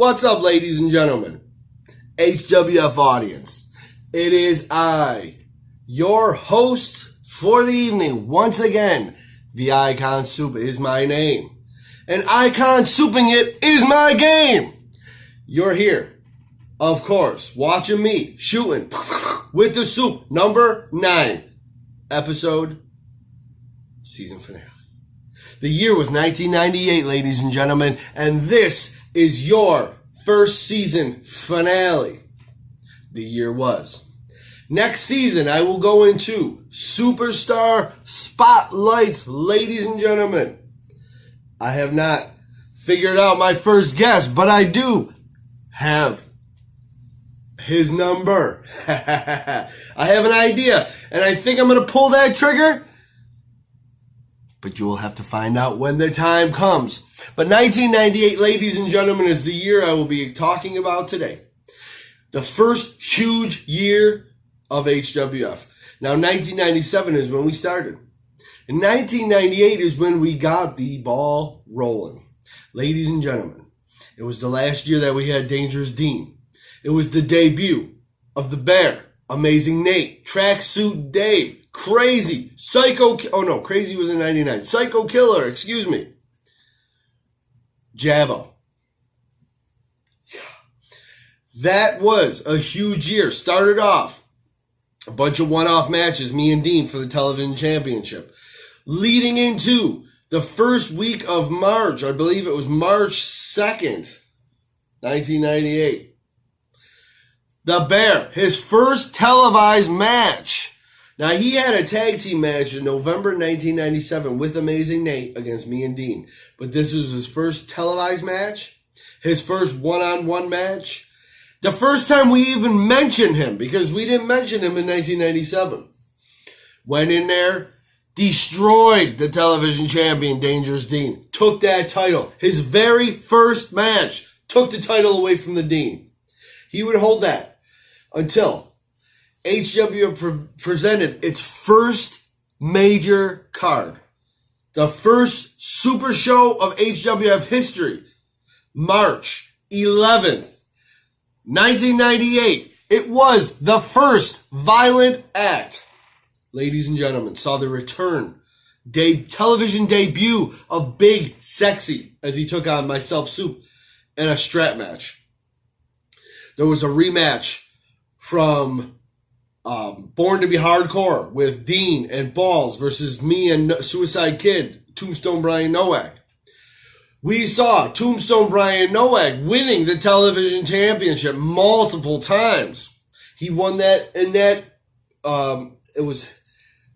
What's up, ladies and gentlemen? HWF audience. It is I, your host for the evening. Once again, the Icon Soup is my name. And Icon Souping it is my game. You're here, of course, watching me shooting with the soup, number 9, episode, season finale. The year was 1998, ladies and gentlemen, and this is your first season finale. The year was. Next season, I will go into Superstar Spotlights, ladies and gentlemen. I have not figured out my first guest, but I do have his number. I have an idea, and I think I'm going to pull that trigger. But you will have to find out when the time comes. But 1998, ladies and gentlemen, is the year I will be talking about today. The first huge year of HWF. Now, 1997 is when we started. And 1998 is when we got the ball rolling. Ladies and gentlemen, it was the last year that we had Dangerous Dean. It was the debut of the Bear, Amazing Nate, Tracksuit Dave, Crazy, Psycho, Crazy was in 99. Psycho Killer, excuse me. Jabbo. That was a huge year. Started off a bunch of one-off matches, me and Dean for the television championship. Leading into the first week of March, I believe it was March 2nd, 1998. The Bear, his first televised match. Now, he had a tag team match in November 1997 with Amazing Nate against me and Dean. But this was his first televised match, his first one-on-one match. The first time we even mentioned him, because we didn't mention him in 1997. Went in there, destroyed the television champion, Dangerous Dean. Took that title. His very first match took the title away from the Dean. He would hold that until HWF presented its first major card. The first super show of HWF history. March 11th, 1998. It was the first Violent Act. Ladies and gentlemen, saw the return, television debut of Big Sexy as he took on myself, Soup, in a strap match. There was a rematch from Born to be Hardcore with Dean and Balls versus me and Suicide Kid, Tombstone Brian Nowak. We saw Tombstone Brian Nowak winning the television championship multiple times. He won that, and it was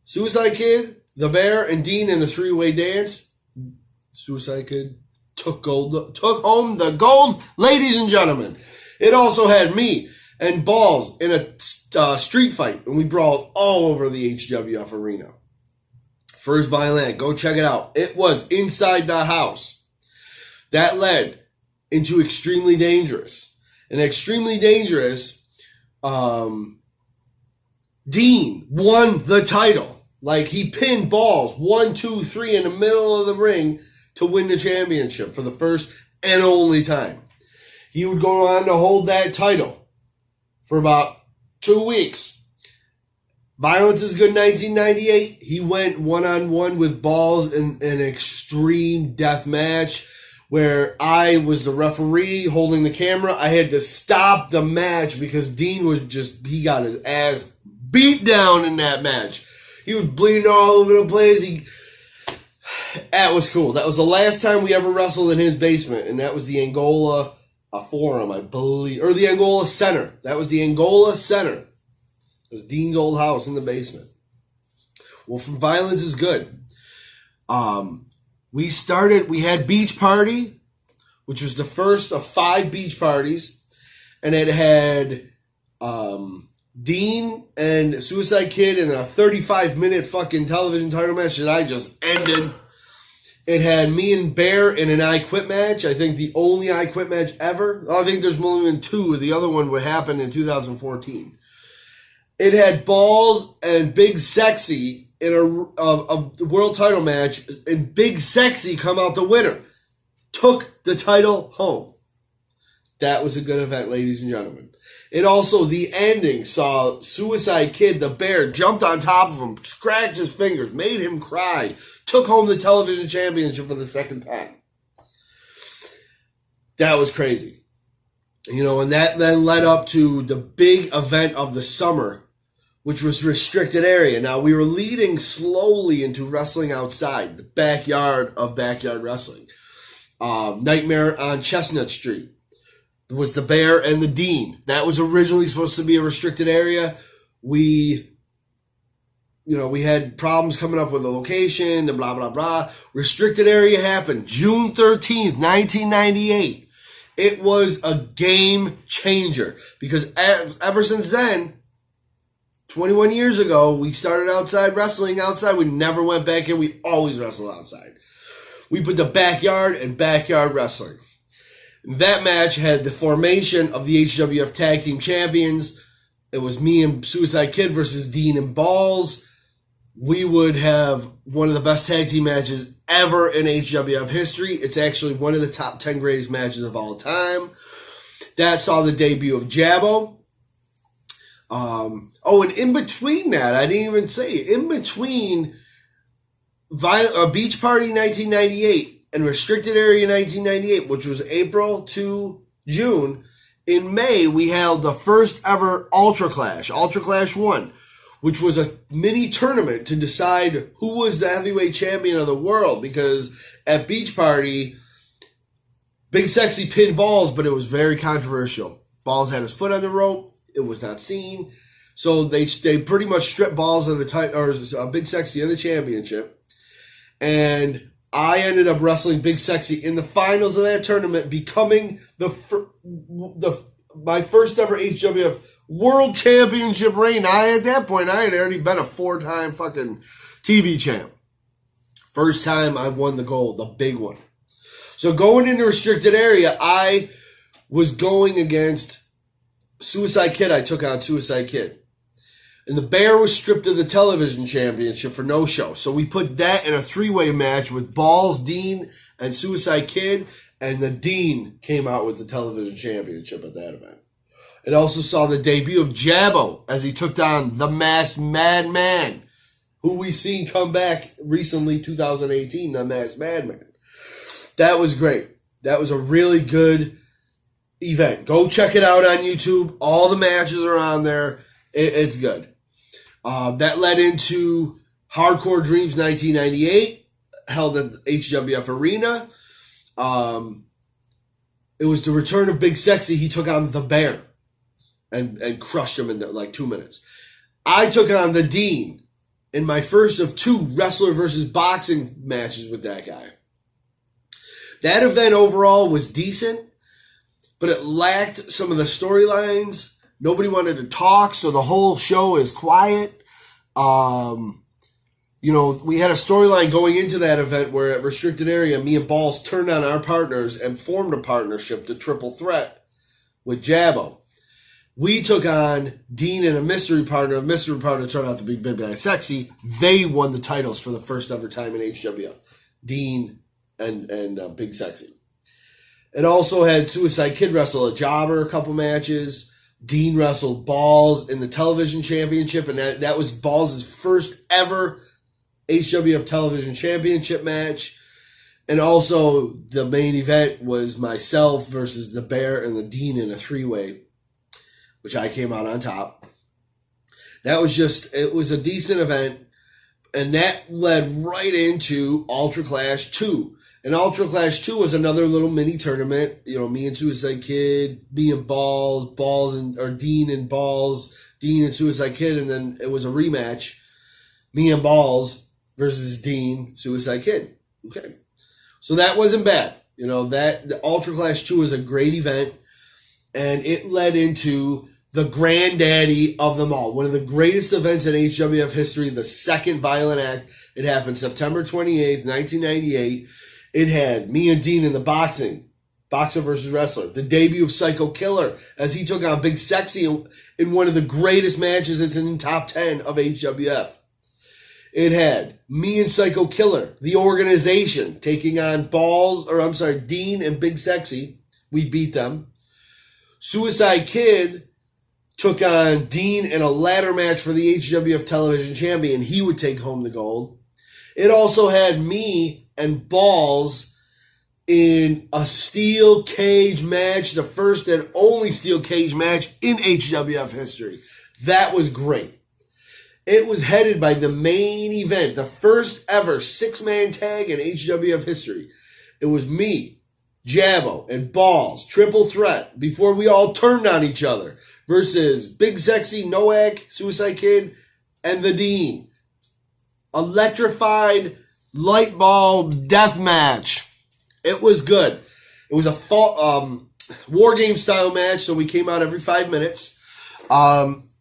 Suicide Kid, the Bear, and Dean in a three-way dance. Suicide Kid took home the gold, ladies and gentlemen. It also had me and Balls in a street fight, and we brawled all over the HWF arena. First Violent, go check it out. It was inside the house. That led into Extremely Dangerous. And Extremely Dangerous, Dean won the title. Like, he pinned Balls 1, 2, 3 in the middle of the ring to win the championship for the first and only time. He would go on to hold that title for about 2 weeks. Violence is Good 1998. He went one-on-one with Balls in an extreme death match where I was the referee holding the camera. I had to stop the match because Dean he got his ass beat down in that match. He was bleeding all over the place. That was cool. That was the last time we ever wrestled in his basement, and that was the Angola Forum, I believe, or the Angola Center. That was the Angola Center. It was Dean's old house in the basement. Well, from Violence is Good. We had Beach Party, which was the first of 5 beach parties, and it had Dean and Suicide Kid in a 35-minute fucking television title match that I just ended. It had me and Bear in an I Quit match. I think the only I Quit match ever. I think there's more than 2. The other one would happen in 2014. It had Balls and Big Sexy in a world title match, and Big Sexy come out the winner. Took the title home. That was a good event, ladies and gentlemen. It also, the ending, saw Suicide Kid, the bear, jumped on top of him, scratched his fingers, made him cry, took home the television championship for the second time. That was crazy. You know, and that then led up to the big event of the summer, which was restricted area. Now, we were leading slowly into wrestling outside, the backyard of backyard wrestling. Nightmare on Chestnut Street. It was the Bear and the Dean. That was originally supposed to be a restricted area. We had problems coming up with the location and blah, blah, blah. Restricted area happened June 13th, 1998. It was a game changer because ever since then, 21 years ago, we started wrestling outside. We never went back in. We always wrestled outside. We put the backyard and backyard wrestling. That match had the formation of the HWF Tag Team Champions. It was me and Suicide Kid versus Dean and Balls. We would have one of the best tag team matches ever in HWF history. It's actually one of the top 10 greatest matches of all time. That saw the debut of Jabbo. And in between that, I didn't even say it. In between Beach Party 1998 and Restricted Area 1998, which was April to June, in May, we held the first ever Ultra Clash 1, which was a mini tournament to decide who was the heavyweight champion of the world. Because at Beach Party, Big Sexy pinned Balls, but it was very controversial. Balls had his foot on the rope. It was not seen. So they pretty much stripped Balls of the Big Sexy of the championship. And I ended up wrestling Big Sexy in the finals of that tournament, becoming my first ever HWF World Championship reign. At that point, I had already been a 4-time fucking TV champ. First time I won the gold, the big one. So going into restricted area, I was going against Suicide Kid. I took on Suicide Kid. And the Bear was stripped of the television championship for no show. So we put that in a 3-way match with Balls, Dean, and Suicide Kid. And the Dean came out with the television championship at that event. It also saw the debut of Jabbo as he took down the Masked Madman, who we seen come back recently, 2018, the Masked Madman. That was great. That was a really good event. Go check it out on YouTube. All the matches are on there. It's good. That led into Hardcore Dreams 1998, held at the HWF Arena. It was the return of Big Sexy. He took on the Bear and crushed him in like 2 minutes. I took on the Dean in my first of 2 wrestler versus boxing matches with that guy. That event overall was decent, but it lacked some of the storylines. Nobody wanted to talk, so the whole show is quiet. We had a storyline going into that event where at Restricted Area, me and Balls turned on our partners and formed a partnership, the Triple Threat, with Jabbo. We took on Dean and a mystery partner. The mystery partner turned out to be Big Bad Sexy. They won the titles for the first ever time in HWF. Dean and Big Sexy. It also had Suicide Kid wrestle a jobber a couple matches. Dean wrestled Balls in the television championship, and that was Balls' first ever HWF television championship match. And also the main event was myself versus the Bear and the Dean in a 3-way, which I came out on top. It was a decent event, and that led right into Ultra Clash 2. And Ultra Clash 2 was another little mini tournament. Me and Suicide Kid, me and Dean and Balls, Dean and Suicide Kid, and then it was a rematch. Me and Balls versus Dean, Suicide Kid. Okay. So that wasn't bad. The Ultra Clash 2 was a great event, and it led into the granddaddy of them all. One of the greatest events in HWF history, the second Violent Act. It happened September 28th, 1998. It had me and Dean in the boxer versus wrestler. The debut of Psycho Killer as he took on Big Sexy in one of the greatest matches that's in the top 10 of HWF. It had me and Psycho Killer, the organization, taking on Dean and Big Sexy. We beat them. Suicide Kid took on Dean in a ladder match for the HWF television champion. He would take home the gold. It also had me and Balls in a steel cage match, the first and only steel cage match in HWF history. That was great. It was headed by the main event, the first ever six-man tag in HWF history. It was me, Jabbo, and Balls, triple threat, before we all turned on each other, versus Big Sexy, Noack, Suicide Kid, and the Dean. Electrified light bulb death match. It was good. It was a war game style match, so we came out every 5 minutes.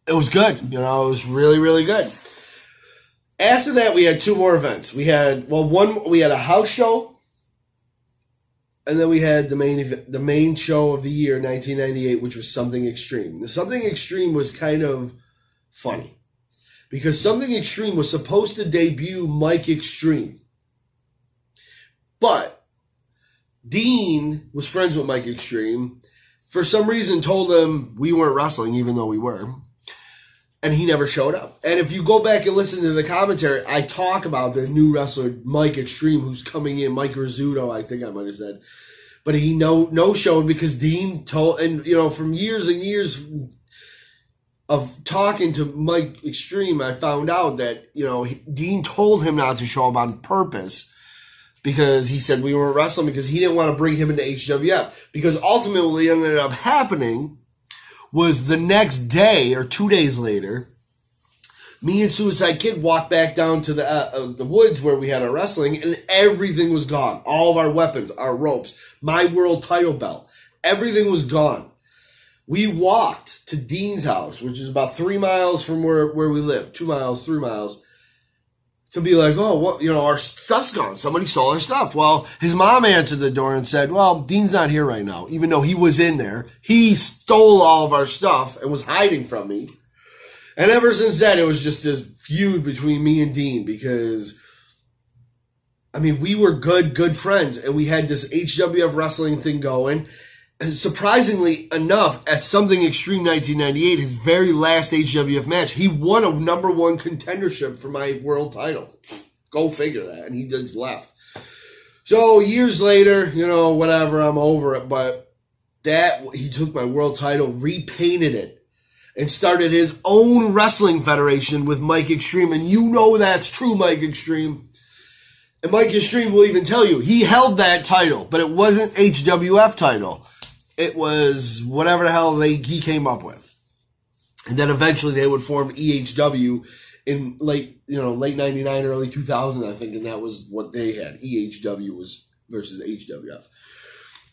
It was good. You know, it was really, really good. After that, we had two more events. We had a house show, and then we had the main show of the year, 1998, which was Something Extreme. The Something Extreme was kind of funny because Something Extreme was supposed to debut Mike Extreme, but Dean was friends with Mike Extreme. For some reason, told him we weren't wrestling, even though we were. And he never showed up. And if you go back and listen to the commentary, I talk about the new wrestler, Mike Extreme, who's coming in, Mike Rizzuto, I think I might have said. But he no-showed because Dean told, and you know, from years and years of talking to Mike Extreme, I found out that, you know, Dean told him not to show up on purpose, because he said we weren't wrestling because he didn't want to bring him into HWF. Because ultimately what ended up happening was the next day or 2 days later, me and Suicide Kid walked back down to the woods where we had our wrestling, and everything was gone. All of our weapons, our ropes, my world title belt, everything was gone. We walked to Dean's house, which is about 3 miles from where we live, 2 miles, 3 miles, to be like, oh, what, you know, our stuff's gone. Somebody stole our stuff. Well, his mom answered the door and said, well, Dean's not here right now, even though he was in there. He stole all of our stuff and was hiding from me. And ever since then, it was just a feud between me and Dean because, I mean, we were good friends, and we had this HWF wrestling thing going. And surprisingly enough, at Something Extreme 1998, his very last HWF match, he won a number one contendership for my world title. Go figure that. And he just left. So years later, you know, whatever, I'm over it. But he took my world title, repainted it, and started his own wrestling federation with Mike Extreme. And you know that's true, Mike Extreme. And Mike Extreme will even tell you, he held that title, but it wasn't HWF title. It was whatever the hell he came up with. And then eventually they would form EHW in late 99, early 2000, I think, and that was what they had. EHW was versus HWF.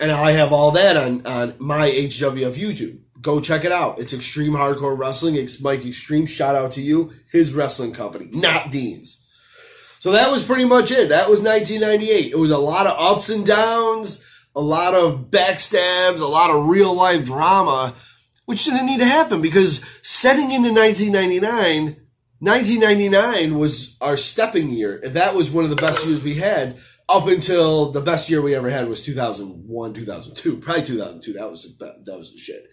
And I have all that on my HWF YouTube. Go check it out. It's Extreme Hardcore Wrestling. It's Mike Extreme. Shout out to you. His wrestling company, not Dean's. So that was pretty much it. That was 1998. It was a lot of ups and downs, a lot of backstabs, a lot of real-life drama, which didn't need to happen because setting into 1999 was our stepping year. That was one of the best years we had up until the best year we ever had was 2001, 2002. Probably 2002. That was the shit.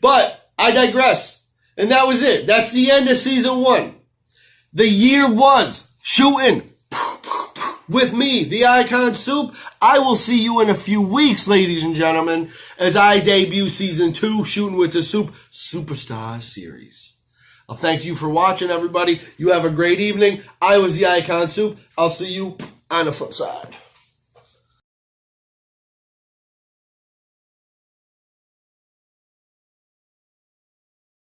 But I digress. And that was it. That's the end of season 1. The year was shooting with me, the Icon Soup. I will see you in a few weeks, ladies and gentlemen, as I debut season 2, Shooting with the Soup Superstar Series. I'll thank you for watching, everybody. You have a great evening. I was the Icon Soup. I'll see you on the flip side.